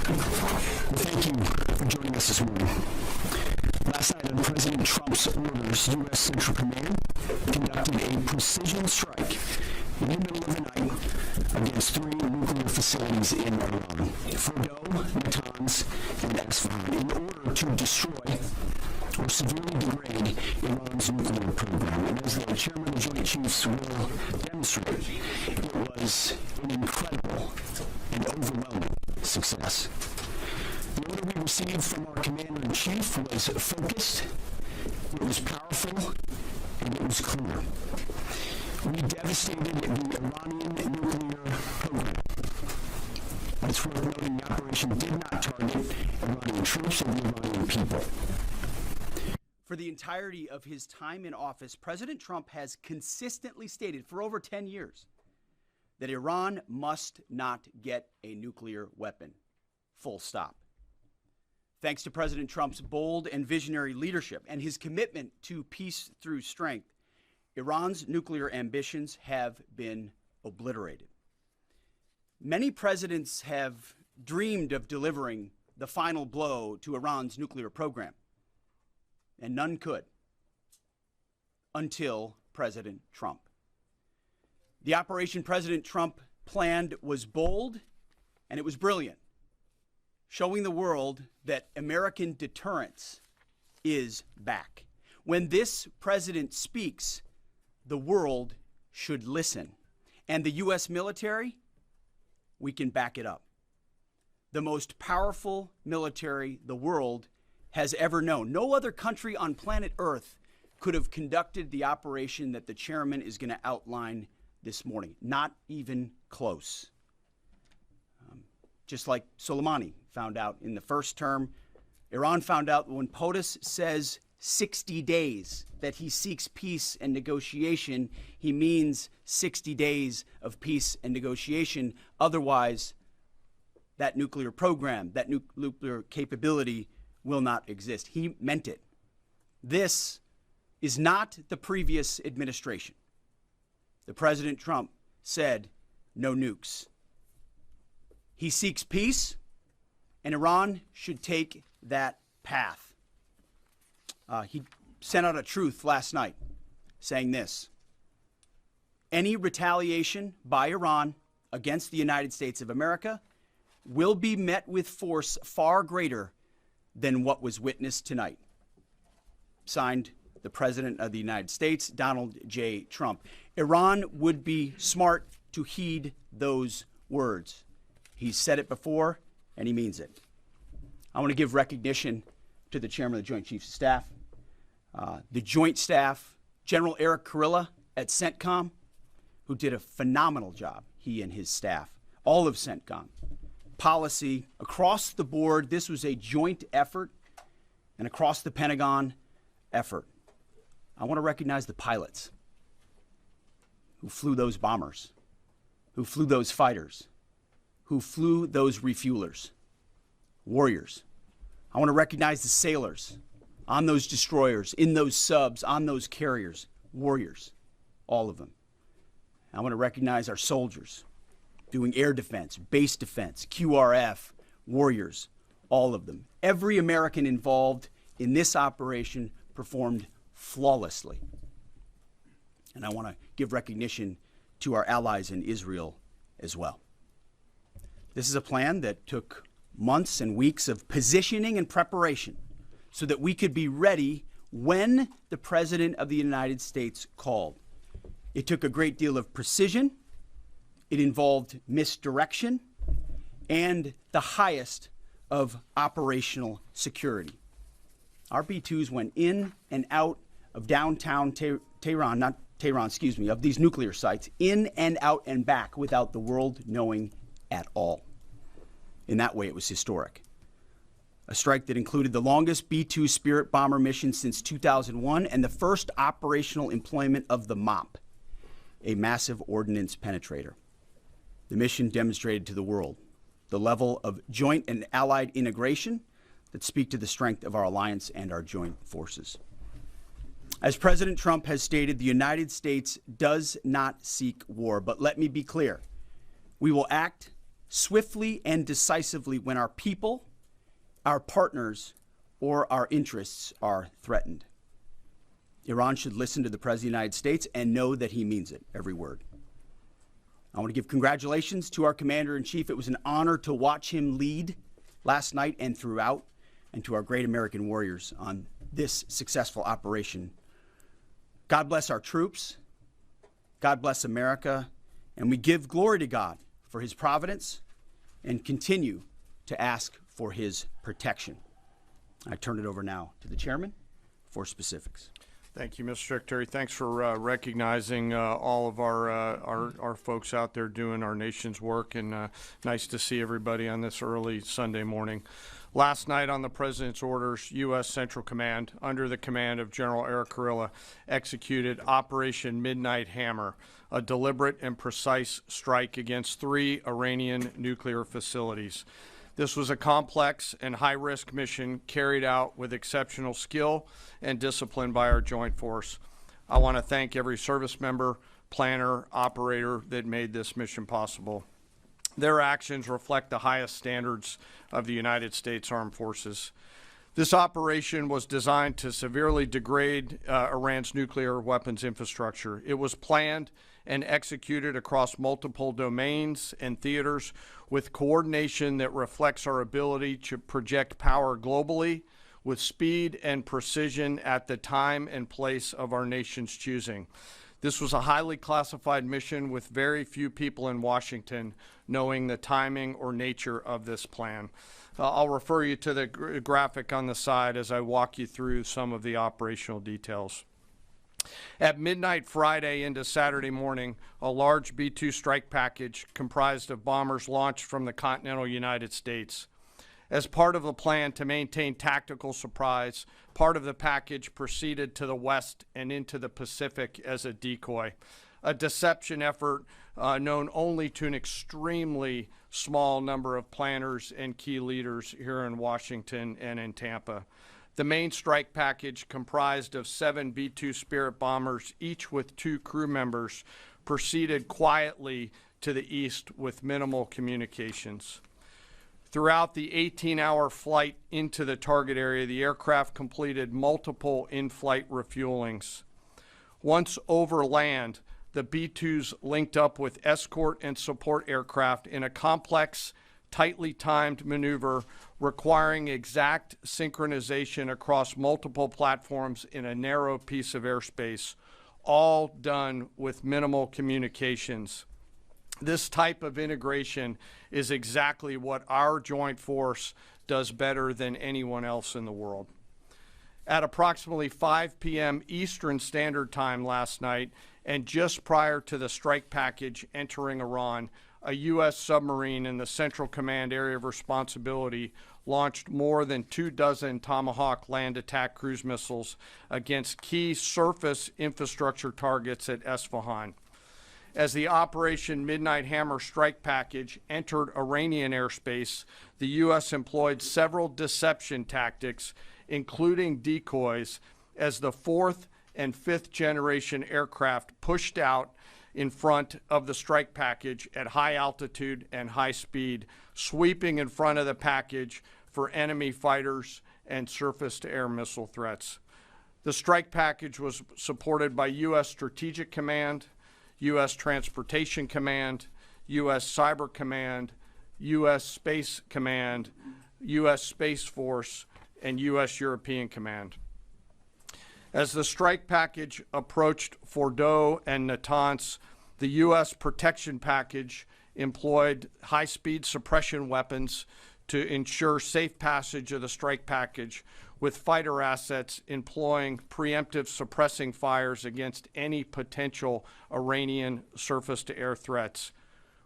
Thank you for joining us this morning. Last night, on President Trump's orders, U.S. Central Command conducted a precision strike in the middle of the night against 3 nuclear facilities in Iran, Fordo, Natanz, and Isfahan, in order to destroy or severely degrade Iran's nuclear program. And as the chairman of the Joint Chiefs will demonstrate, it was an incredible and overwhelming success. The order we received from our commander-in-chief was focused, it was powerful, and it was clear. We devastated the Iranian nuclear program. It's worth noting the operation did not target Iranian troops or the Iranian people. For the entirety of his time in office, President Trump has consistently stated for over 10 years that Iran must not get a nuclear weapon. Full stop. Thanks to President Trump's bold and visionary leadership and his commitment to peace through strength, Iran's nuclear ambitions have been obliterated. Many presidents have dreamed of delivering the final blow to Iran's nuclear program, and none could until President Trump. The operation President Trump planned was bold and it was brilliant, showing the world that American deterrence is back. When this president speaks, the world should listen. And the U.S. military, we can back it up. The most powerful military the world has ever known. No other country on planet Earth could have conducted the operation that the chairman is going to outline this morning. Not even close. Just like Soleimani found out in the first term, Iran found out when POTUS says 60 days that he seeks peace and negotiation, he means 60 days of peace and negotiation. Otherwise, that nuclear program, that nuclear capability will not exist. He meant it. This is not the previous administration. The President Trump said no nukes. He seeks peace, and Iran should take that path. He sent out a truth last night saying this: any retaliation by Iran against the United States of America will be met with force far greater than what was witnessed tonight. Signed, the President of the United States, Donald J. Trump. Iran would be smart to heed those words. He's said it before, and he means it. I want to give recognition to the Chairman of the Joint Chiefs of Staff, the Joint Staff, General Eric Kurilla at CENTCOM, who did a phenomenal job, he and his staff, all of CENTCOM. Policy, across the board, this was a joint effort, and across the Pentagon effort. I want to recognize the pilots who flew those bombers, who flew those fighters, who flew those refuelers, warriors. I want to recognize the sailors on those destroyers, in those subs, on those carriers, warriors, all of them. I want to recognize our soldiers doing air defense, base defense, QRF, warriors, all of them. Every American involved in this operation performed flawlessly. And I want to give recognition to our allies in Israel as well. This is a plan that took months and weeks of positioning and preparation so that we could be ready when the President of the United States called. It took a great deal of precision. It involved misdirection and the highest of operational security. Our B-2s went in and out of downtown Tehran, of these nuclear sites, in and out and back without the world knowing at all. In that way, it was historic. A strike that included the longest B-2 Spirit bomber mission since 2001 and the first operational employment of the MOP, a massive ordnance penetrator. The mission demonstrated to the world the level of joint and allied integration that speak to the strength of our alliance and our joint forces. As President Trump has stated, the United States does not seek war, but let me be clear. We will act swiftly and decisively when our people, our partners, or our interests are threatened. Iran should listen to the President of the United States and know that he means it, every word. I want to give congratulations to our Commander-in-Chief. It was an honor to watch him lead last night and throughout, and to our great American warriors on this successful operation. God bless our troops. God bless America. And we give glory to God for his providence and continue to ask for his protection. I turn it over now to the chairman for specifics. Thank you, Mr. Secretary. Thanks for recognizing all of our folks out there doing our nation's work, and nice to see everybody on this early Sunday morning. Last night on the President's orders, U.S. Central Command, under the command of General Eric Kurilla, executed Operation Midnight Hammer, a deliberate and precise strike against 3 Iranian nuclear facilities. This was a complex and high-risk mission carried out with exceptional skill and discipline by our joint force. I want to thank every service member, planner, operator that made this mission possible. Their actions reflect the highest standards of the United States Armed Forces. This operation was designed to severely degrade Iran's nuclear weapons infrastructure. It was planned and executed across multiple domains and theaters with coordination that reflects our ability to project power globally with speed and precision at the time and place of our nation's choosing. This was a highly classified mission with very few people in Washington knowing the timing or nature of this plan. I'll refer you to the graphic on the side as I walk you through some of the operational details. At midnight Friday into Saturday morning, a large B-2 strike package comprised of bombers launched from the continental United States. As part of the plan to maintain tactical surprise, part of the package proceeded to the west and into the Pacific as a decoy, a deception effort known only to an extremely small number of planners and key leaders here in Washington and in Tampa. The main strike package, comprised of 7 B-2 Spirit bombers, each with 2 crew members, proceeded quietly to the east with minimal communications. Throughout the 18-hour flight into the target area, the aircraft completed multiple in-flight refuelings. Once over land, the B-2s linked up with escort and support aircraft in a complex, tightly timed maneuver requiring exact synchronization across multiple platforms in a narrow piece of airspace, all done with minimal communications. This type of integration is exactly what our joint force does better than anyone else in the world. At approximately 5 p.m. Eastern Standard Time last night, and just prior to the strike package entering Iran, a U.S. submarine in the Central Command area of responsibility launched more than 24 Tomahawk land attack cruise missiles against key surface infrastructure targets at Esfahan. As the Operation Midnight Hammer strike package entered Iranian airspace, the U.S. employed several deception tactics, including decoys, as the 4th and 5th generation aircraft pushed out in front of the strike package at high altitude and high speed, sweeping in front of the package for enemy fighters and surface-to-air missile threats. The strike package was supported by U.S. Strategic Command, U.S. Transportation Command, U.S. Cyber Command, U.S. Space Command, U.S. Space Force, and U.S. European Command. As the strike package approached Fordo and Natanz, the U.S. protection package employed high-speed suppression weapons to ensure safe passage of the strike package, with fighter assets employing preemptive suppressing fires against any potential Iranian surface-to-air threats.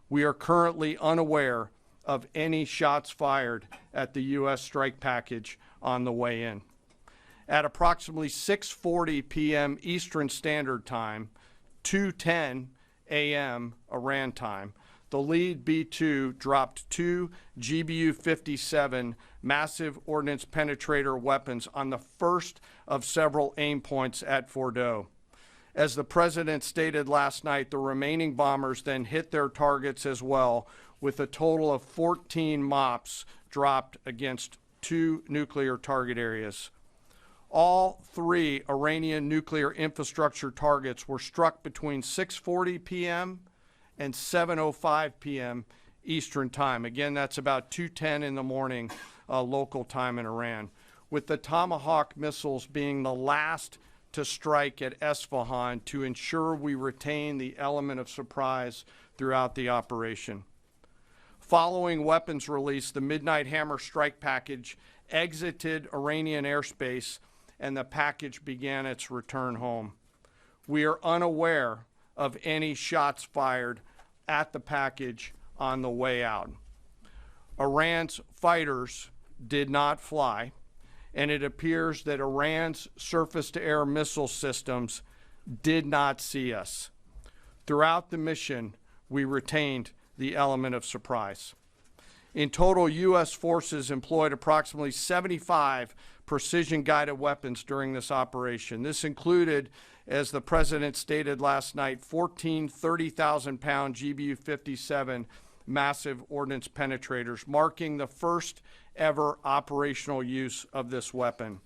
We are currently unaware of any shots fired at the U.S. strike package on the way in. At approximately 6:40 p.m. Eastern Standard Time, 2:10 a.m. Iran time, the lead B-2 dropped 2 GBU-57 massive ordnance penetrator weapons on the first of several aim points at Fordo. As the President stated last night, the remaining bombers then hit their targets as well, with a total of 14 MOPs dropped against 2 nuclear target areas. All 3 Iranian nuclear infrastructure targets were struck between 6:40 p.m. and 7:05 p.m. Eastern Time. Again, that's about 2:10 in the morning local time in Iran, with the Tomahawk missiles being the last to strike at Esfahan to ensure we retain the element of surprise throughout the operation. Following weapons release, the Midnight Hammer strike package exited Iranian airspace and the package began its return home. We are unaware of any shots fired at the package on the way out. Iran's fighters did not fly, and it appears that Iran's surface-to-air missile systems did not see us. Throughout the mission, we retained the element of surprise. In total, U.S. forces employed approximately 75 precision-guided weapons during this operation. This included, as the President stated last night, 14 30,000-pound GBU-57 massive ordnance penetrators, marking the first ever operational use of this weapon.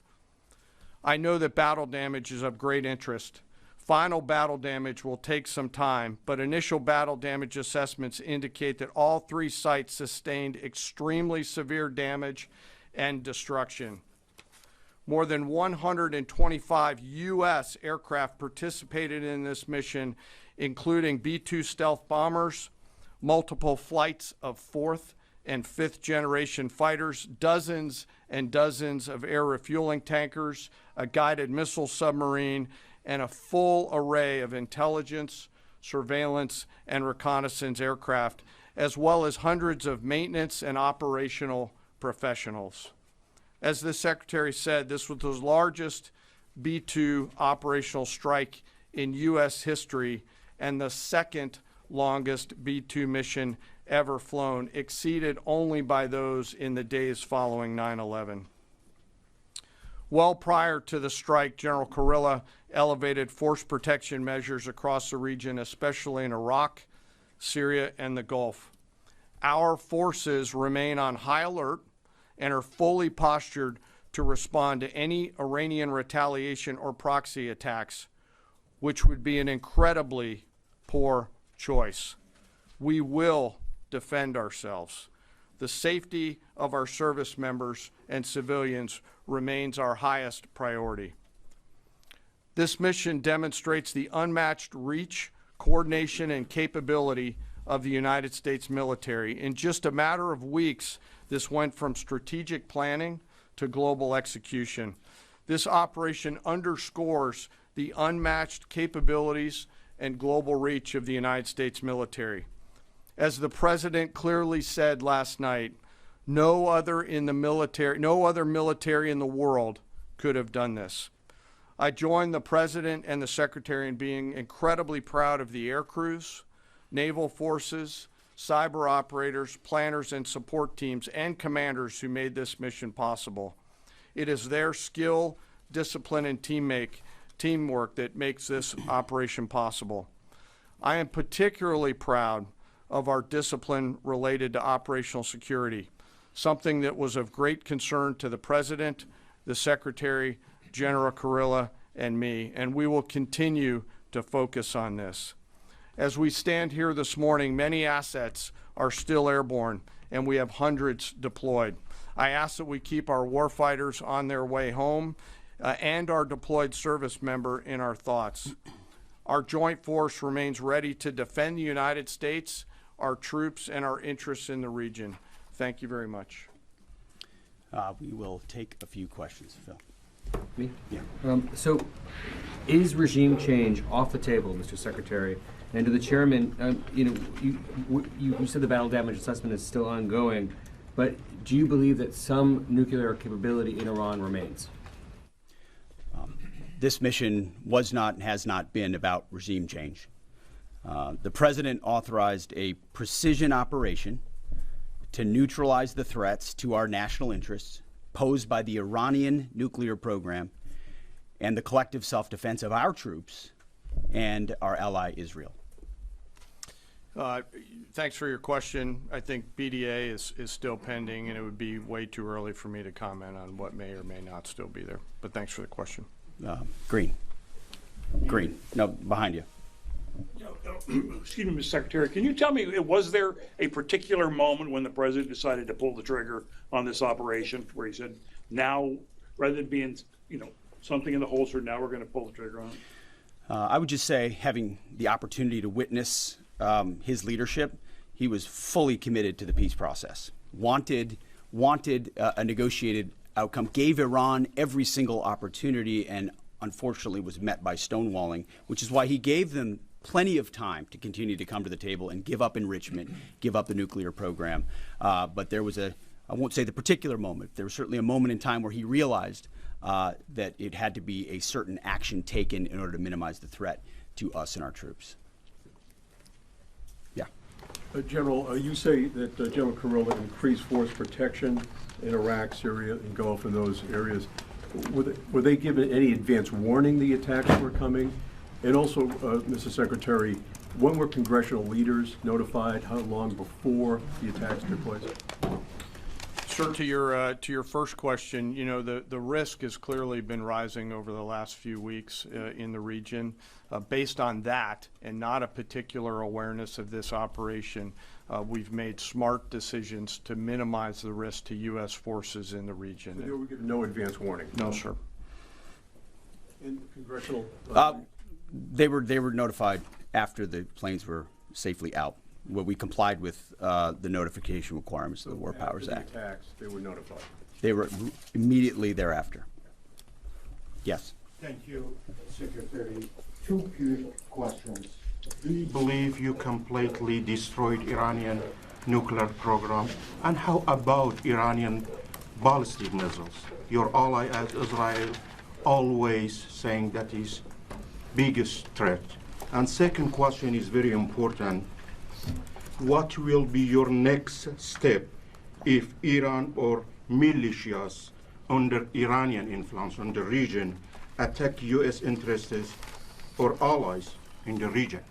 I know that battle damage is of great interest. Final battle damage will take some time, but initial battle damage assessments indicate that all 3 sites sustained extremely severe damage and destruction. More than 125 U.S. aircraft participated in this mission, including B-2 stealth bombers, multiple flights of 4th and 5th generation fighters, dozens and dozens of air refueling tankers, a guided missile submarine, and a full array of intelligence, surveillance, and reconnaissance aircraft, as well as hundreds of maintenance and operational professionals. As the Secretary said, this was the largest B-2 operational strike in U.S. history and the second longest B-2 mission ever flown, exceeded only by those in the days following 9/11. Well prior to the strike, General Kurilla elevated force protection measures across the region, especially in Iraq, Syria, and the Gulf. Our forces remain on high alert and are fully postured to respond to any Iranian retaliation or proxy attacks, which would be an incredibly poor choice. We will defend ourselves. The safety of our service members and civilians remains our highest priority. This mission demonstrates the unmatched reach, coordination, and capability of the United States military. In just a matter of weeks, this went from strategic planning to global execution. This operation underscores the unmatched capabilities and global reach of the United States military. As the President clearly said last night, no other military in the world could have done this. I join the President and the Secretary in being incredibly proud of the air crews, naval forces, cyber operators, planners, and support teams, and commanders who made this mission possible. It is their skill, discipline, and teamwork that makes this operation possible. I am particularly proud of our discipline related to operational security, something that was of great concern to the President, the Secretary, General Kurilla, and me, and we will continue to focus on this. As we stand here this morning, many assets are still airborne, and we have hundreds deployed. I ask that we keep our warfighters on their way home and our deployed service member in our thoughts. Our joint force remains ready to defend the United States, our troops, and our interests in the region. Thank you very much. We will take a few questions, Phil. Me? Yeah. So, is regime change off the table, Mr. Secretary? And to the chairman, you said the battle damage assessment is still ongoing, but do you believe that some nuclear capability in Iran remains? This mission was not and has not been about regime change. The President authorized a precision operation to neutralize the threats to our national interests posed by the Iranian nuclear program and the collective self-defense of our troops and our ally Israel. Thanks for your question. I think BDA is still pending, and it would be way too early for me to comment on what may or may not still be there. But thanks for the question. Green. No, behind you. Excuse me, Mr. Secretary, can you tell me, was there a particular moment when the president decided to pull the trigger on this operation where he said, now, rather than being, something in the holster, now we're going to pull the trigger on it? I would just say, having the opportunity to witness his leadership, he was fully committed to the peace process. Wanted a negotiated outcome, gave Iran every single opportunity, and unfortunately was met by stonewalling, which is why he gave them plenty of time to continue to come to the table and give up enrichment, give up the nuclear program. But there was I won't say the particular moment, there was certainly a moment in time where he realized that it had to be a certain action taken in order to minimize the threat to us and our troops. Yeah. General, you say that General Kurilla increased force protection in Iraq, Syria, and Gulf, in those areas. Were they given any advance warning the attacks were coming? And also, Mr. Secretary, when were congressional leaders notified? How long before the attacks took place? Sir, to your first question, the risk has clearly been rising over the last few weeks in the region. Based on that, and not a particular awareness of this operation, we've made smart decisions to minimize the risk to U.S. forces in the region. So they were given no advance warning? No, sir. And congressional? They were notified after the planes were safely out. Well, we complied with the notification requirements of the War Powers Act. After the attacks, they were notified? They were immediately thereafter. Yes. Thank you, Secretary. Two quick questions. Do you believe you completely destroyed Iranian nuclear program? And how about Iranian ballistic missiles? Your ally Israel always saying that is biggest threat. And second question is very important. What will be your next step if Iran or militias under Iranian influence in the region attack U.S. interests or allies in the region?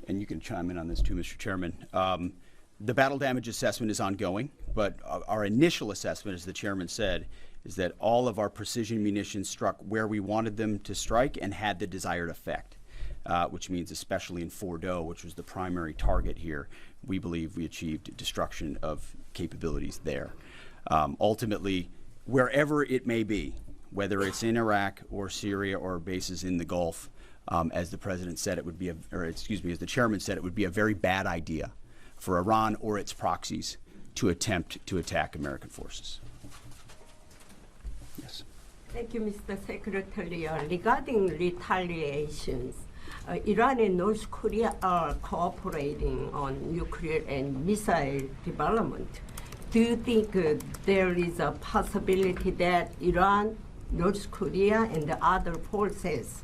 And you can chime in on this too, Mr. Chairman. The battle damage assessment is ongoing, but our initial assessment, as the chairman said, is that all of our precision munitions struck where we wanted them to strike and had the desired effect, which means especially in Fordo, which was the primary target here, we believe we achieved destruction of capabilities there. Ultimately, wherever it may be, whether it's in Iraq or Syria or bases in the Gulf, as the president said, it would be, as the chairman said, it would be a very bad idea for Iran or its proxies to attempt to attack American forces. Yes. Thank you, Mr. Secretary. Regarding retaliations, Iran and North Korea are cooperating on nuclear and missile development. Do you think there is a possibility that Iran, North Korea, and the other forces,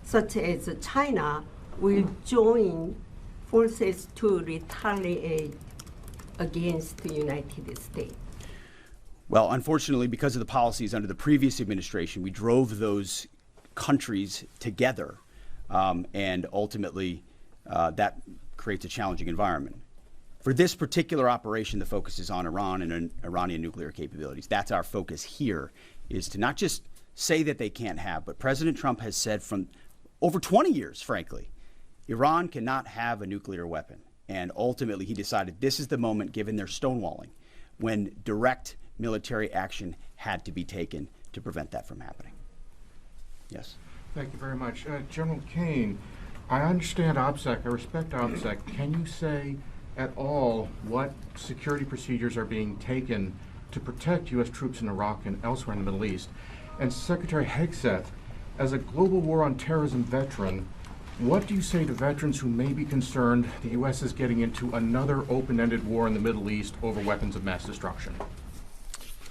such as China, will join forces to retaliate against the United States? Well, unfortunately, because of the policies under the previous administration, we drove those countries together, and ultimately that creates a challenging environment. For this particular operation, the focus is on Iran and Iranian nuclear capabilities. That's our focus here, is to not just say that they can't have, but President Trump has said from over 20 years, frankly, Iran cannot have a nuclear weapon. And ultimately, he decided this is the moment, given their stonewalling, when direct military action had to be taken to prevent that from happening. Yes. Thank you very much. General Caine, I understand OPSEC, I respect OPSEC. Can you say at all what security procedures are being taken to protect U.S. troops in Iraq and elsewhere in the Middle East? And Secretary Hegseth, as a global war on terrorism veteran, what do you say to veterans who may be concerned the U.S. is getting into another open-ended war in the Middle East over weapons of mass destruction?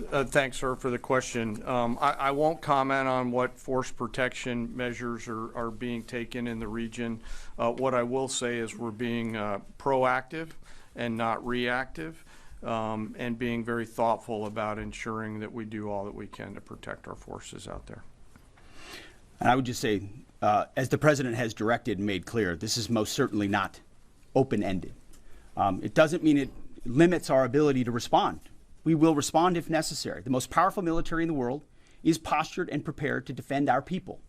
Thanks, sir, for the question. I won't comment on what force protection measures are being taken in the region. What I will say is we're being proactive and not reactive, and being very thoughtful about ensuring that we do all that we can to protect our forces out there. And I would just say, as the president has directed and made clear, this is most certainly not open-ended. It doesn't mean it limits our ability to respond. We will respond if necessary. The most powerful military in the world is postured and prepared to defend our people.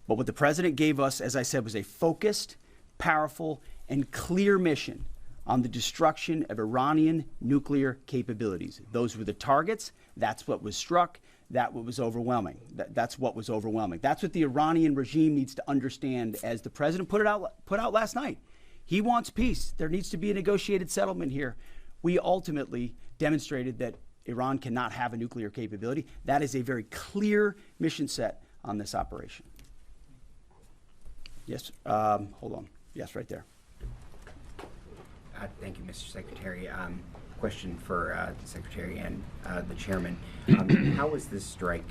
But what the president gave us, as I said, was a focused, powerful, and clear mission on the destruction of Iranian nuclear capabilities. Those were the targets. That's what was struck. That's what was overwhelming. That's what was overwhelming. That's what the Iranian regime needs to understand, as the president put out last night. He wants peace. There needs to be a negotiated settlement here. We ultimately demonstrated that Iran cannot have a nuclear capability. That is a very clear mission set on this operation. Yes, hold on. Yes, right there. Thank you, Mr. Secretary. Question for the Secretary and the Chairman. How was this strike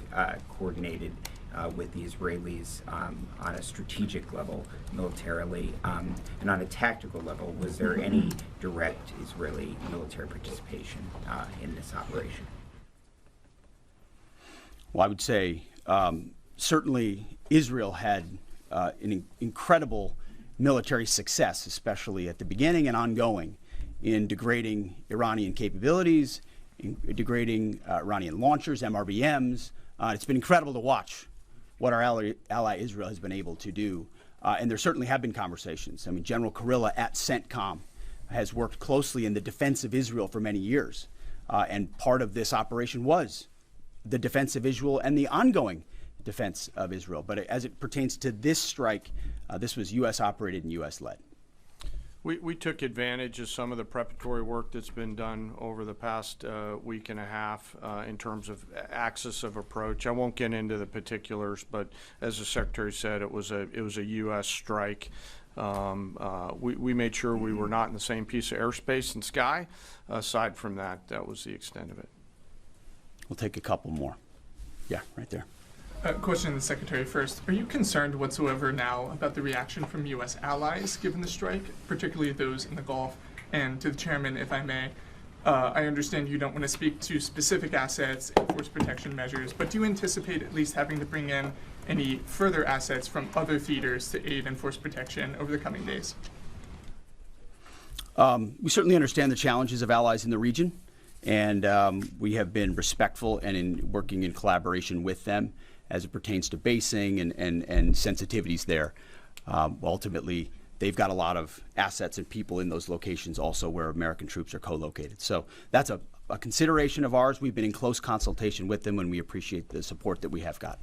coordinated with the Israelis on a strategic level, militarily, and on a tactical level? Was there any direct Israeli military participation in this operation? Well, I would say certainly Israel had an incredible military success, especially at the beginning and ongoing, in degrading Iranian capabilities, in degrading Iranian launchers, MRBMs. It's been incredible to watch what our ally Israel has been able to do. And there certainly have been conversations. I mean, General Kurilla at CENTCOM has worked closely in the defense of Israel for many years. And part of this operation was the defense of Israel and the ongoing defense of Israel. But as it pertains to this strike, this was U.S. operated and U.S. led. We took advantage of some of the preparatory work that's been done over the past week and a half in terms of axis of approach. I won't get into the particulars, but as the Secretary said, it was a U.S. strike. We made sure we were not in the same piece of airspace and sky. Aside from that, that was the extent of it. We'll take a couple more. Yeah, right there. Question to the Secretary first. Are you concerned whatsoever now about the reaction from U.S. allies given the strike, particularly those in the Gulf? And to the Chairman, if I may, I understand you don't want to speak to specific assets and force protection measures, but do you anticipate at least having to bring in any further assets from other theaters to aid in force protection over the coming days? We certainly understand the challenges of allies in the region, and we have been respectful and in working in collaboration with them as it pertains to basing and sensitivities there. Ultimately, they've got a lot of assets and people in those locations also where American troops are co-located. So that's a consideration of ours. We've been in close consultation with them, and we appreciate the support that we have got.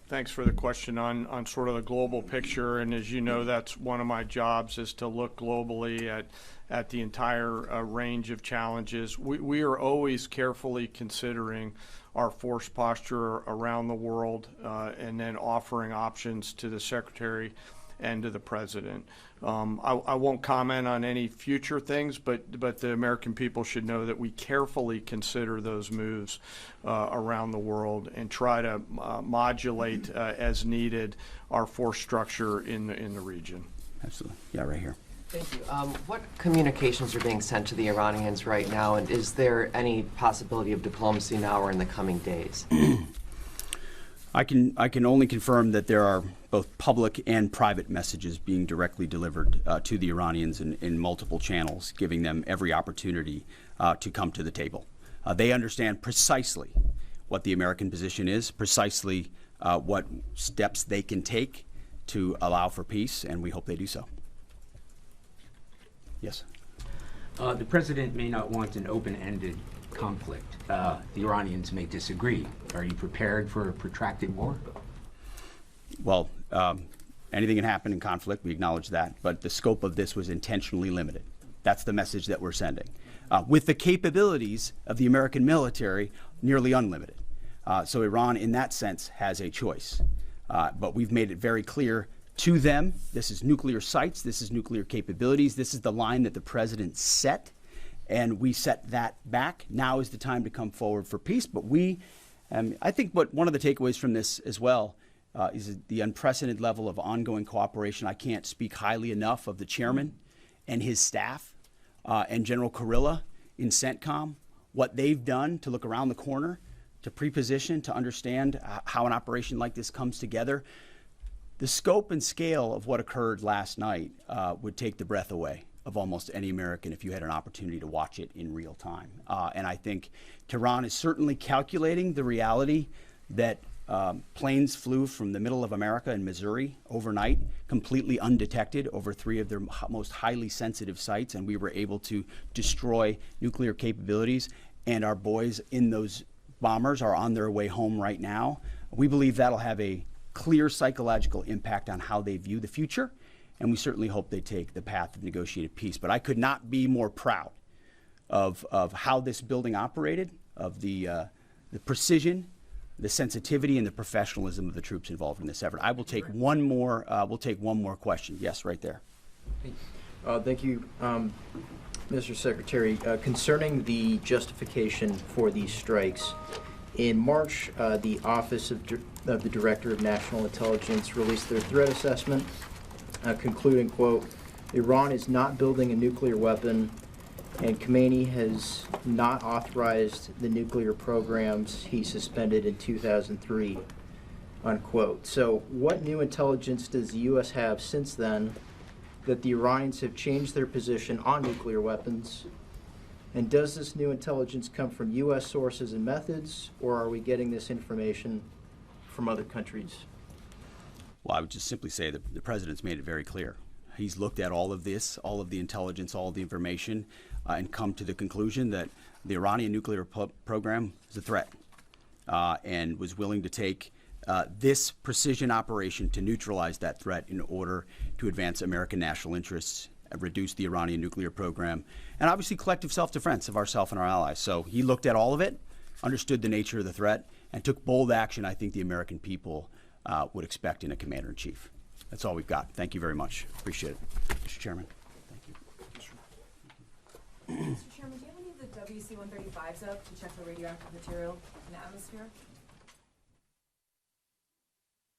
Thanks for the question on sort of the global picture. And as you know, that's one of my jobs, is to look globally at the entire range of challenges. We are always carefully considering our force posture around the world and then offering options to the Secretary and to the President. I won't comment on any future things, but the American people should know that we carefully consider those moves around the world and try to modulate as needed our force structure in the region. Absolutely. Yeah, right here. Thank you. What communications are being sent to the Iranians right now, and is there any possibility of diplomacy now or in the coming days? I can only confirm that there are both public and private messages being directly delivered to the Iranians in multiple channels, giving them every opportunity to come to the table. They understand precisely what the American position is, precisely what steps they can take to allow for peace, and we hope they do so. Yes. The president may not want an open-ended conflict. The Iranians may disagree. Are you prepared for a protracted war? Well, anything can happen in conflict. We acknowledge that. But the scope of this was intentionally limited. That's the message that we're sending. With the capabilities of the American military nearly unlimited. So Iran, in that sense, has a choice. But we've made it very clear to them, this is nuclear sites, this is nuclear capabilities, this is the line that the president set, and we set that back. Now is the time to come forward for peace. But I think one of the takeaways from this as well is the unprecedented level of ongoing cooperation. I can't speak highly enough of the chairman and his staff and General Kurilla in CENTCOM, what they've done to look around the corner, to pre-position, to understand how an operation like this comes together. The scope and scale of what occurred last night would take the breath away of almost any American if you had an opportunity to watch it in real time. And I think Tehran is certainly calculating the reality that planes flew from the middle of America in Missouri overnight, completely undetected over 3 of their most highly sensitive sites, and we were able to destroy nuclear capabilities. And our boys in those bombers are on their way home right now. We believe that'll have a clear psychological impact on how they view the future, and we certainly hope they take the path of negotiated peace. But I could not be more proud of how this building operated, of the precision, the sensitivity, and the professionalism of the troops involved in this effort. I will take one more. We'll take one more question. Yes, right there. Thank you, Mr. Secretary. Concerning the justification for these strikes, in March, the Office of the Director of National Intelligence released their threat assessment, concluding, quote, Iran is not building a nuclear weapon, and Caine has not authorized the nuclear programs he suspended in 2003, unquote. So what new intelligence does the U.S. have since then that the Iranians have changed their position on nuclear weapons? And does this new intelligence come from U.S. sources and methods, or are we getting this information from other countries? Well, I would just simply say that the president's made it very clear. He's looked at all of this, all of the intelligence, all of the information, and come to the conclusion that the Iranian nuclear program is a threat, and was willing to take this precision operation to neutralize that threat in order to advance American national interests, reduce the Iranian nuclear program, and obviously collective self-defense of ourselves and our allies. So he looked at all of it, understood the nature of the threat, and took bold action I think the American people would expect in a commander-in-chief. That's all we've got. Thank you very much. Appreciate it. Mr. Chairman. Thank you. Mr. Chairman, do you have any of the WC-135s up to check for radioactive material in the atmosphere?